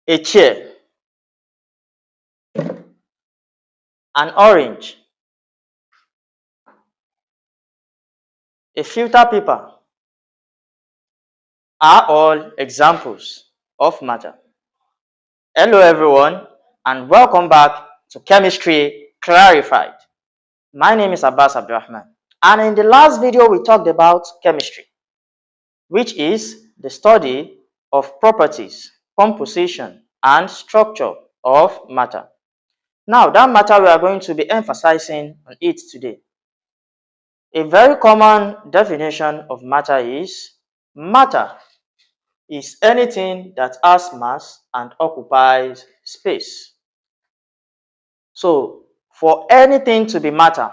a chair, an orange, a filter paper are all examples of matter. Hello everyone and welcome back to Chemistry Clarified. My name is Abbas Abdurrahman, and in the last video we talked about chemistry, which is the study of properties, composition and structure of matter. Now that matter we are going to be emphasizing on it today. A very common definition of matter is anything that has mass and occupies space. So for anything to be matter,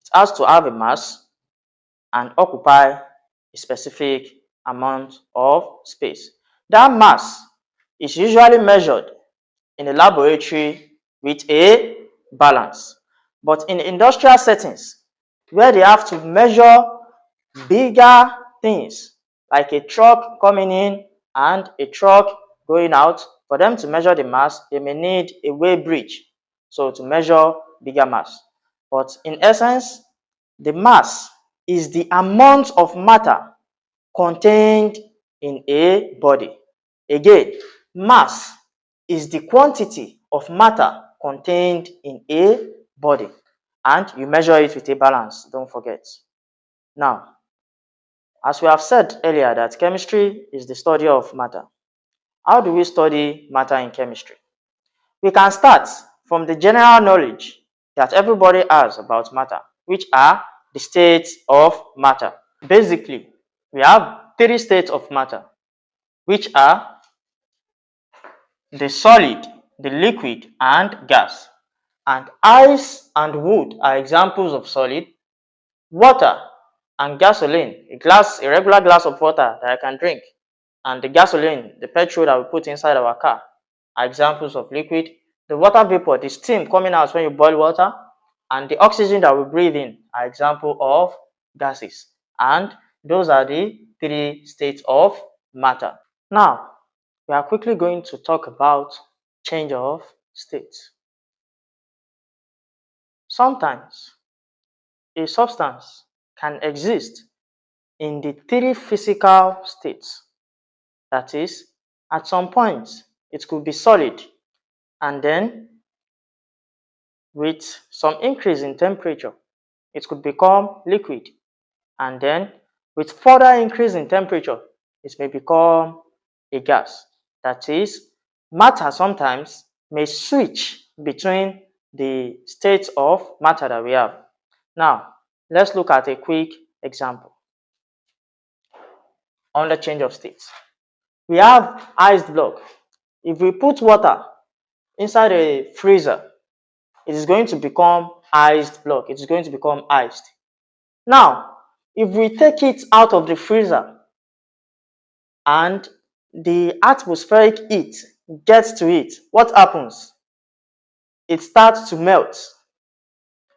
it has to have a mass and occupy a specific amount of space. That mass is usually measured in a laboratory with a balance. But in industrial settings, where they have to measure bigger things, like a truck coming in and a truck going out, for them to measure the mass, they may need a weigh bridge, so to measure bigger mass. But in essence, the mass is the amount of matter contained in a body. Again, mass is the quantity of matter contained in a body, and you measure it with a balance, don't forget. Now, as we have said earlier that chemistry is the study of matter. How do we study matter in chemistry? We can start from the general knowledge that everybody has about matter, which are the states of matter. Basically, we have three states of matter, which are the solid, the liquid, and gas. And ice and wood are examples of solid. Water and gasoline, a regular glass of water that I can drink, and the gasoline, the petrol that we put inside our car, are examples of liquid. The water vapor, the steam coming out when you boil water, and the oxygen that we breathe in are examples of gases. And those are the three states of matter. Now, we are quickly going to talk about change of states. Sometimes a substance can exist in the three physical states. That is, at some point, it could be solid, and then with some increase in temperature, it could become liquid, and then with further increase in temperature, it may become a gas. That is, matter sometimes may switch between the states of matter that we have. Now, let's look at a quick example on the change of states. We have iced block. If we put water inside a freezer, it is going to become iced block. It is going to become iced. Now, if we take it out of the freezer and the atmospheric heat gets to it, what happens? It starts to melt.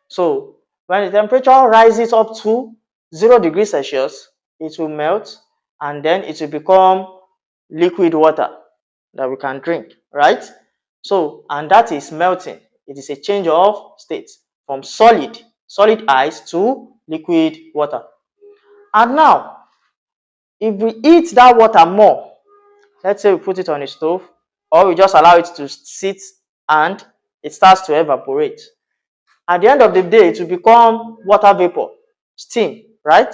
So when the temperature rises up to 0 degrees Celsius, it will melt, and then it will become liquid water that we can drink, right? So, and that is melting. It is a change of state from solid ice to liquid water. And now, if we heat that water more, let's say we put it on a stove, or we just allow it to sit and it starts to evaporate. At the end of the day, it will become water vapor, steam, right?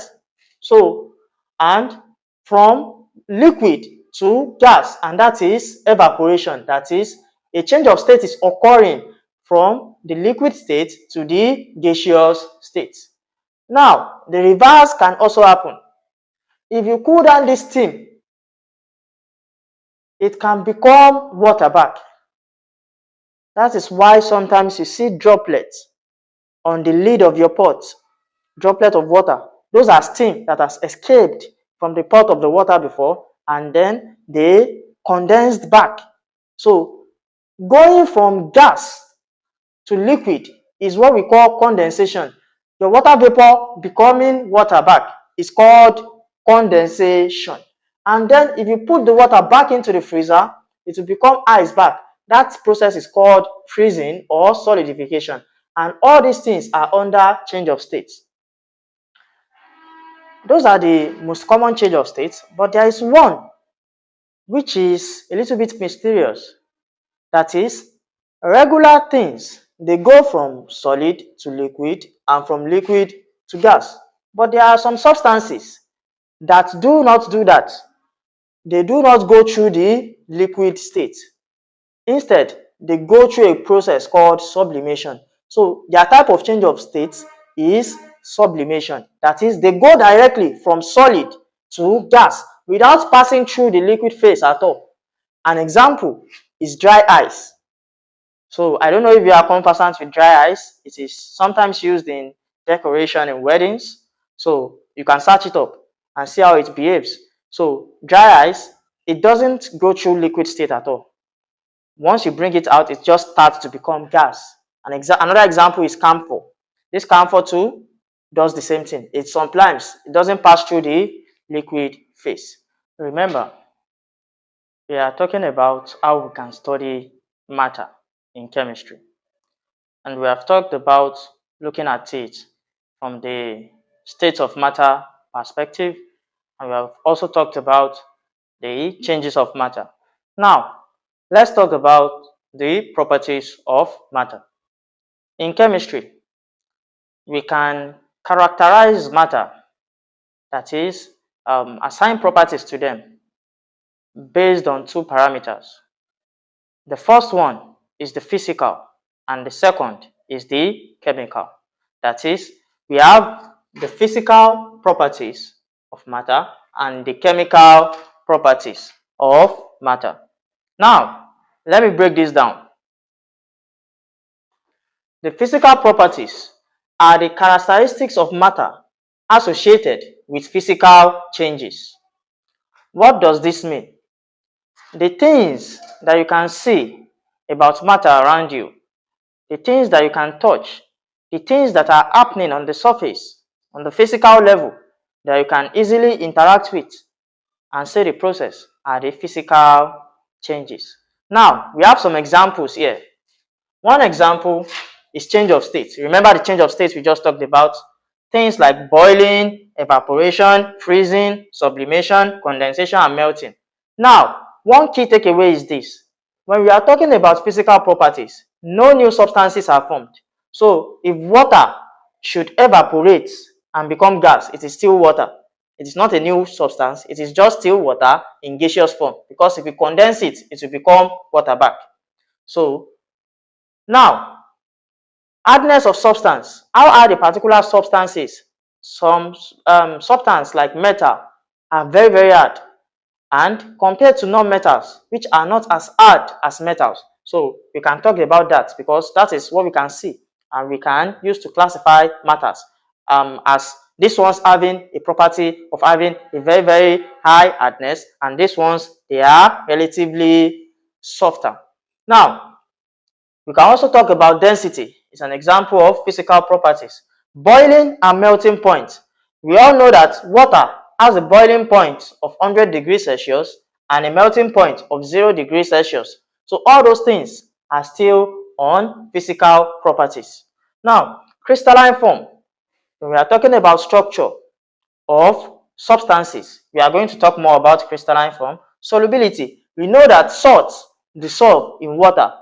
So, and from liquid to gas, and that is evaporation. That is, a change of state is occurring from the liquid state to the gaseous state. Now, the reverse can also happen. If you cool down this steam, it can become water back. That is why sometimes you see droplets on the lid of your pot, droplet of water. Those are steam that has escaped from the pot of the water before, and then they condensed back. So going from gas to liquid is what we call condensation. The water vapor becoming water back is called condensation. And then if you put the water back into the freezer, it will become ice back. That process is called freezing or solidification. And all these things are under change of state. Those are the most common change of state, but there is one which is a little bit mysterious. That is, regular things, they go from solid to liquid and from liquid to gas. But there are some substances that do not do that. They do not go through the liquid state. Instead, they go through a process called sublimation. So their type of change of state is sublimation. That is, they go directly from solid to gas without passing through the liquid phase at all. An example is dry ice. So I don't know if you are conversant with dry ice. It is sometimes used in decoration in weddings. So you can search it up and see how it behaves. So dry ice, it doesn't go through liquid state at all. Once you bring it out, it just starts to become gas. Another example is camphor. This camphor too does the same thing. It sometimes it doesn't pass through the liquid phase. Remember, we are talking about how we can study matter in chemistry. And we have talked about looking at it from the state of matter perspective. And we have also talked about the changes of matter. Now, let's talk about the properties of matter. In chemistry, we can characterize matter, that is, assign properties to them based on two parameters. The first one is the physical, and the second is the chemical. That is, we have the physical properties of matter and the chemical properties of matter. Now, let me break this down. The physical properties are the characteristics of matter associated with physical changes. What does this mean? The things that you can see about matter around you, the things that you can touch, the things that are happening on the surface, on the physical level, that you can easily interact with and see the process are the physical changes. Now, we have some examples here. One example is change of state. Remember the change of state we just talked about? Things like boiling, evaporation, freezing, sublimation, condensation, and melting. Now, one key takeaway is this. When we are talking about physical properties, no new substances are formed. So, if water should evaporate and become gas, it is still water. It is not a new substance. It is just still water in gaseous form. Because if you condense it, it will become water back. So, now, hardness of substance. How are the particular substances? Some substances like metal are very, very hard, and compared to non-metals, which are not as hard as metals. So we can talk about that because that is what we can see and we can use to classify matters as these ones having a property of having a very, very high hardness, and these ones, they are relatively softer. Now, we can also talk about density. It's an example of physical properties. Boiling and melting point. We all know that water has a boiling point of 100 degrees Celsius and a melting point of 0 degrees Celsius. So all those things are still on physical properties. Now, crystalline form. When we are talking about structure of substances, we are going to talk more about crystalline form. Solubility. We know that salt dissolve in water.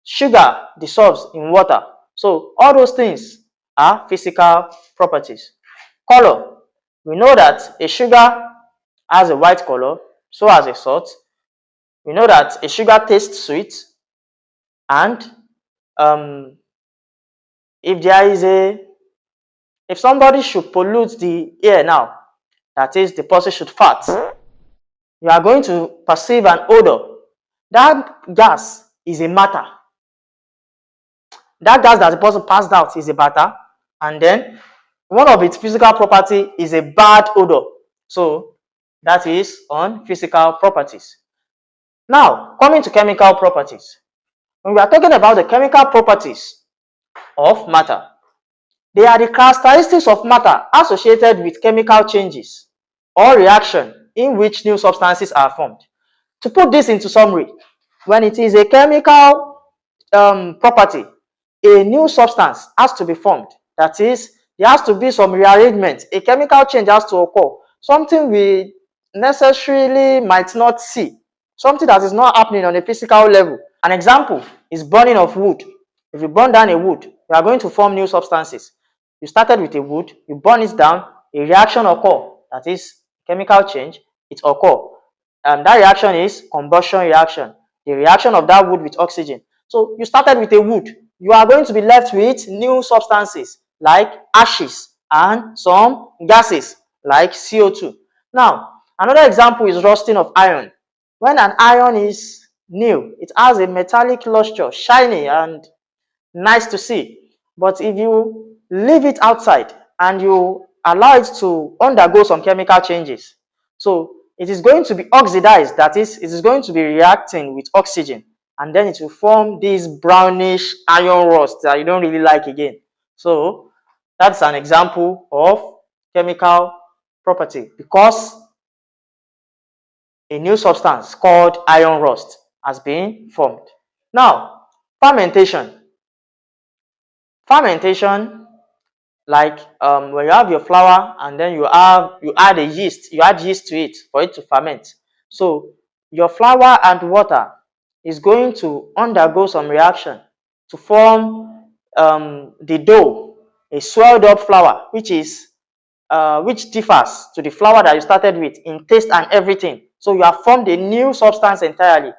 Sugar dissolves in water. So all those things are physical properties. Color. We know that a sugar has a white color, so has a salt. We know that a sugar tastes sweet, and if somebody should pollute the air now, that is, the person should fart, you are going to perceive an odor. That gas is a matter. That gas that the person passed out is a matter, and then one of its physical property is a bad odor. So that is on physical properties. Now, coming to chemical properties. When we are talking about the chemical properties of matter, they are the characteristics of matter associated with chemical changes or reaction in which new substances are formed. To put this into summary, when it is a chemical property, a new substance has to be formed. That is, there has to be some rearrangement. A chemical change has to occur. Something we necessarily might not see. Something that is not happening on a physical level. An example is burning of wood. If you burn down a wood, you are going to form new substances. You started with a wood, you burn it down, a reaction occur. That is chemical change, it occur. That reaction is combustion reaction. The reaction of that wood with oxygen. So you started with a wood. You are going to be left with new substances like ashes and some gases like CO2. Now, another example is rusting of iron. When an iron is new, it has a metallic luster, shiny and nice to see. But if you leave it outside and you allow it to undergo some chemical changes, so it is going to be oxidized, that is, it is going to be reacting with oxygen, and then it will form this brownish iron rust that you don't really like again. So that's an example of chemical property, because a new substance called iron rust has been formed. Now, fermentation. Fermentation, like when you have your flour and then you add yeast to it for it to ferment. So your flour and water is going to undergo some reaction to form the dough, a swelled up flour, which differs to the flour that you started with in taste and everything. So you have formed a new substance entirely.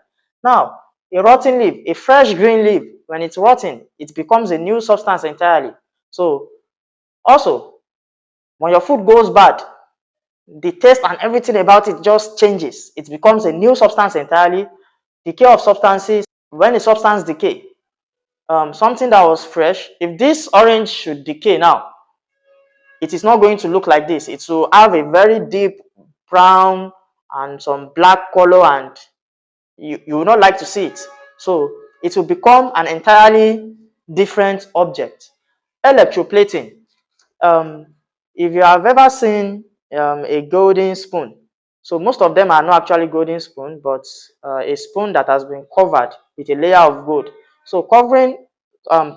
Now, a rotten leaf, a fresh green leaf, when it's rotten, it becomes a new substance entirely. So also, when your food goes bad, the taste and everything about it just changes. It becomes a new substance entirely. Decay of substances, when a substance decay, something that was fresh, if this orange should decay now, it is not going to look like this. It will have a very deep brown and some black color, and you will not like to see it. So it will become an entirely different object. Electroplating. Um, if you have ever seen a golden spoon, so most of them are not actually golden spoon, but a spoon that has been covered with a layer of gold. So covering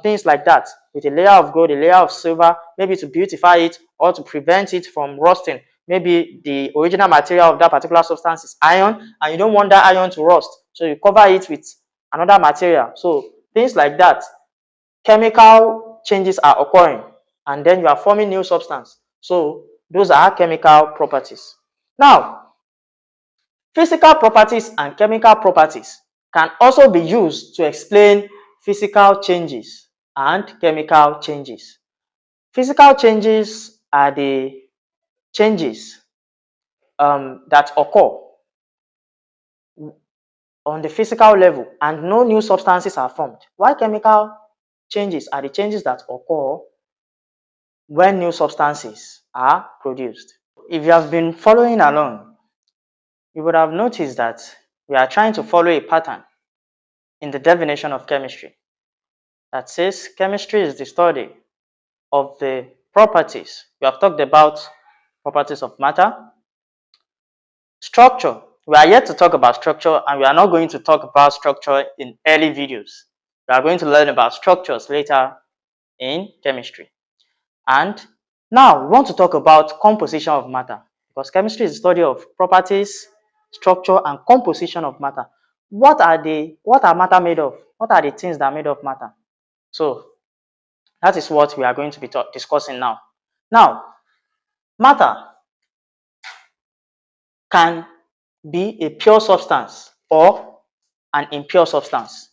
things like that with a layer of gold, a layer of silver, maybe to beautify it or to prevent it from rusting. Maybe the original material of that particular substance is iron, and you don't want that iron to rust, so you cover it with another material. So things like that, chemical changes are occurring, and then you are forming new substance. So those are chemical properties. Now, physical properties and chemical properties can also be used to explain physical changes and chemical changes. Physical changes are the changes that occur on the physical level and no new substances are formed, while chemical changes are the changes that occur when new substances are produced. If you have been following along, you would have noticed that we are trying to follow a pattern in the definition of chemistry that says chemistry is the study of the properties. We have talked about properties of matter, structure. We are yet to talk about structure, and we are not going to talk about structure in early videos. We are going to learn about structures later in chemistry. And now we want to talk about composition of matter, because chemistry is the study of properties, structure, and composition of matter. What are matter made of? What are the things that are made of matter? So that is what we are going to be discussing now. Now, matter can be a pure substance or an impure substance.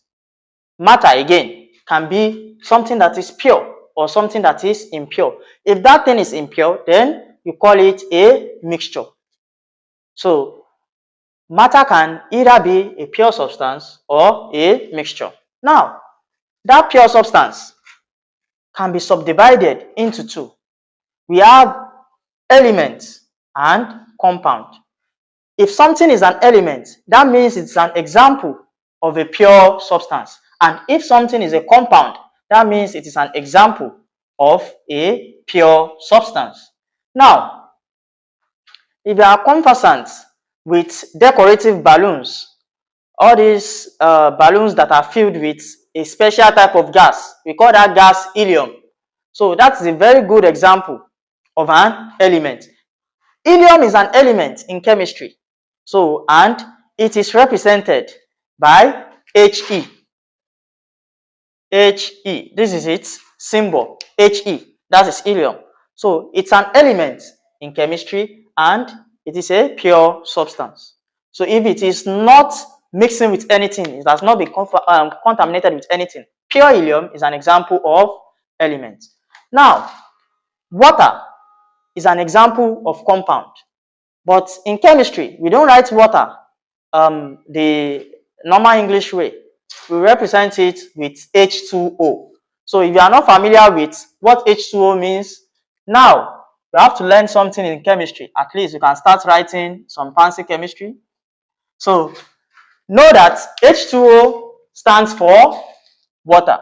Matter, again, can be something that is pure or something that is impure. If that thing is impure, then you call it a mixture. So matter can either be a pure substance or a mixture. Now, that pure substance can be subdivided into two. We have elements and compound. If something is an element, that means it's an example of a pure substance. And if something is a compound, that means it is an example of a pure substance. Now, if you are conversant with decorative balloons, all these balloons that are filled with a special type of gas. We call that gas helium. So that's a very good example of an element. Helium is an element in chemistry. So, and it is represented by He. He. This is its symbol. He. That is helium. So it's an element in chemistry and it is a pure substance. So if it is not mixing with anything, it has not been contaminated with anything. Pure helium is an example of element. Now, water is an example of compound. But in chemistry, we don't write water the normal English way. We represent it with H2O. So if you are not familiar with what H2O means, now you have to learn something in chemistry. At least you can start writing some fancy chemistry. So know that H2O stands for water.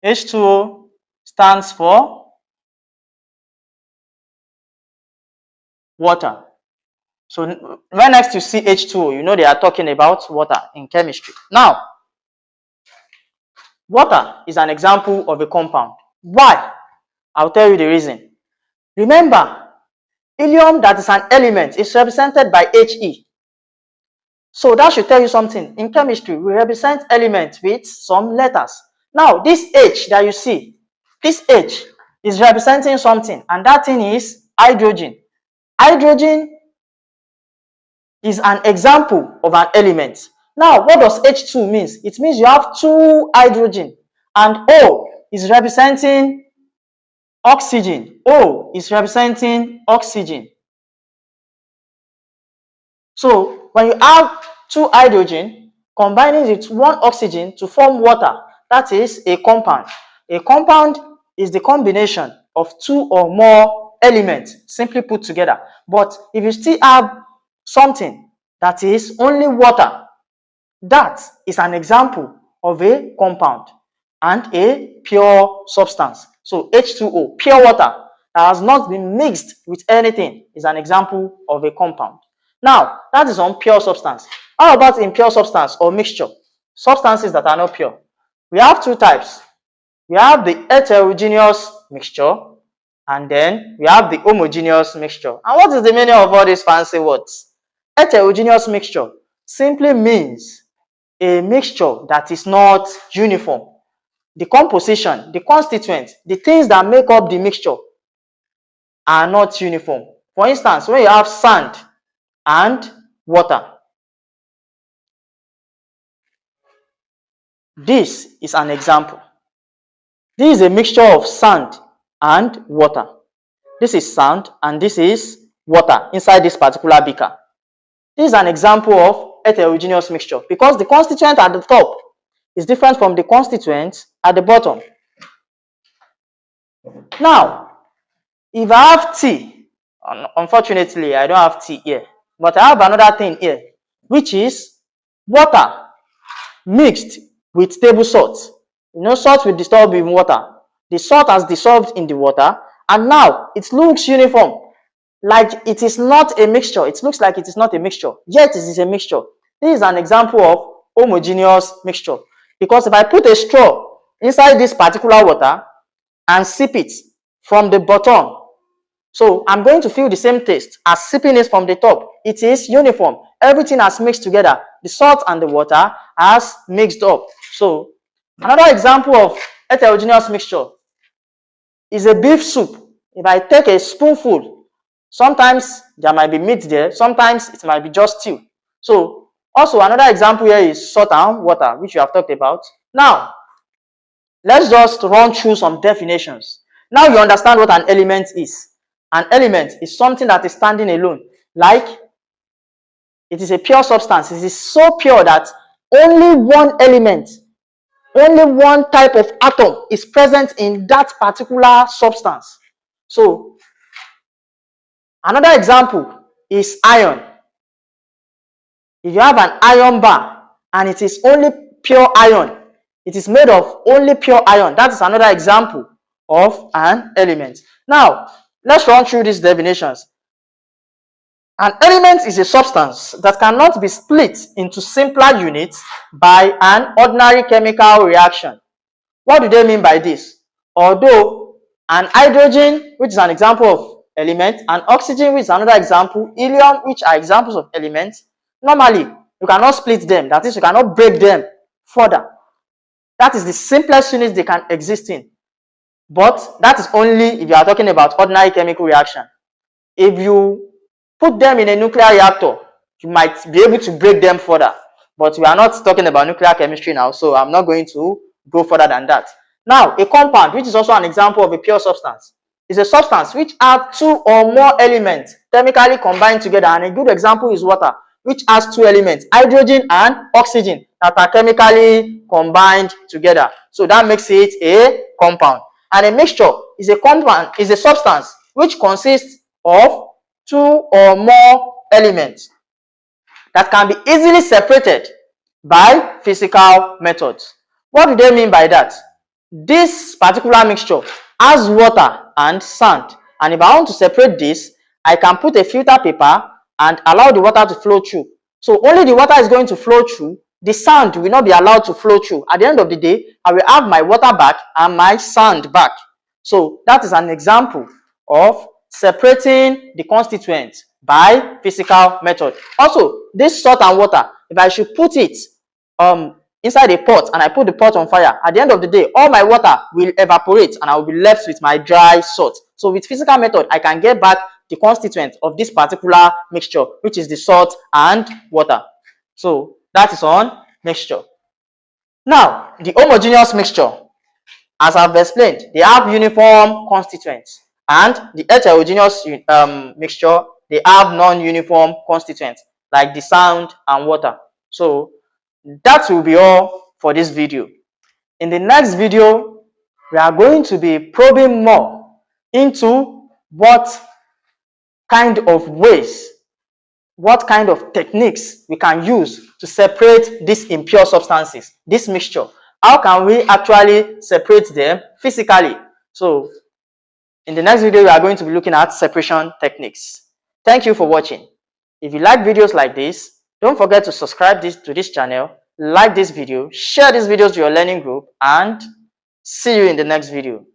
H2O stands for water. So when next you see H2O, you know they are talking about water in chemistry. Now, water is an example of a compound. Why? I'll tell you the reason. Remember, helium that is an element is represented by He. So that should tell you something. In chemistry, we represent elements with some letters. Now, this H that you see, this H is representing something, and that thing is hydrogen. Hydrogen is an example of an element. Now, what does H2 means? It means you have two hydrogen, and O is representing oxygen. O is representing oxygen. So, when you have two hydrogen, combining with one oxygen to form water, that is a compound. A compound is the combination of two or more elements simply put together. But if you still have something that is only water, that is an example of a compound and a pure substance. So H2O, pure water that has not been mixed with anything, is an example of a compound. Now, that is on pure substance. How about impure substance or mixture? Substances that are not pure. We have two types. We have the heterogeneous mixture and then we have the homogeneous mixture. And what is the meaning of all these fancy words? Heterogeneous mixture simply means a mixture that is not uniform. The composition, the constituents, the things that make up the mixture are not uniform. For instance, when you have sand and water, this is an example. This is a mixture of sand and water. This is sand and this is water inside this particular beaker. This is an example of heterogeneous mixture because the constituent at the top is different from the constituent at the bottom. Now, if I have tea, unfortunately I don't have tea here, but I have another thing here, which is water mixed with table salt. You know, salt will dissolve in water. The salt has dissolved in the water and now it looks uniform, like it is not a mixture. It looks like it is not a mixture, yet it is a mixture. This is an example of homogeneous mixture because if I put a straw inside this particular water and sip it from the bottom, so I'm going to feel the same taste as sipping it from the top. It is uniform. Everything has mixed together. The salt and the water has mixed up. So another example of heterogeneous mixture is a beef soup. If I take a spoonful, sometimes there might be meat there, sometimes it might be just stew. So also another example here is salt and water, which we have talked about. Now, let's just run through some definitions. Now you understand what an element is. An element is something that is standing alone, like it is a pure substance. It is so pure that only one element, only one type of atom is present in that particular substance. So another example is iron. If you have an iron bar and it is only pure iron, it is made of only pure iron. That is another example of an element. Now, let's run through these definitions. An element is a substance that cannot be split into simpler units by an ordinary chemical reaction. What do they mean by this? Although an hydrogen, which is an example of element, and oxygen, which is another example, helium, which are examples of elements, normally you cannot split them. That is, you cannot break them further. That is the simplest units they can exist in. But that is only if you are talking about ordinary chemical reaction. If you put them in a nuclear reactor, you might be able to break them further. But we are not talking about nuclear chemistry now, so I'm not going to go further than that. Now, a compound, which is also an example of a pure substance, is a substance which has two or more elements chemically combined together. And a good example is water, which has two elements, hydrogen and oxygen, that are chemically combined together. So that makes it a compound. And a mixture is a compound, is a substance which consists of two or more elements that can be easily separated by physical methods. What do they mean by that? This particular mixture has water and sand, and if I want to separate this, I can put a filter paper and allow the water to flow through. So only the water is going to flow through, the sand will not be allowed to flow through. At the end of the day, I will have my water back and my sand back. So that is an example of separating the constituents by physical method. Also, this salt and water, if I should put it inside a pot and I put the pot on fire, at the end of the day, all my water will evaporate and I will be left with my dry salt. So with physical method, I can get back the constituent of this particular mixture, which is the salt and water. So that is on mixture. Now, the homogeneous mixture, as I've explained, they have uniform constituents, and the heterogeneous mixture, they have non-uniform constituents like the sand and water. So that will be all for this video. In the next video, we are going to be probing more into what kind of ways, what kind of techniques we can use to separate these impure substances, this mixture. How can we actually separate them physically? So in the next video, we are going to be looking at separation techniques. Thank you for watching. If you like videos like this, don't forget to subscribe to this channel, like this video, share this video to your learning group, and see you in the next video.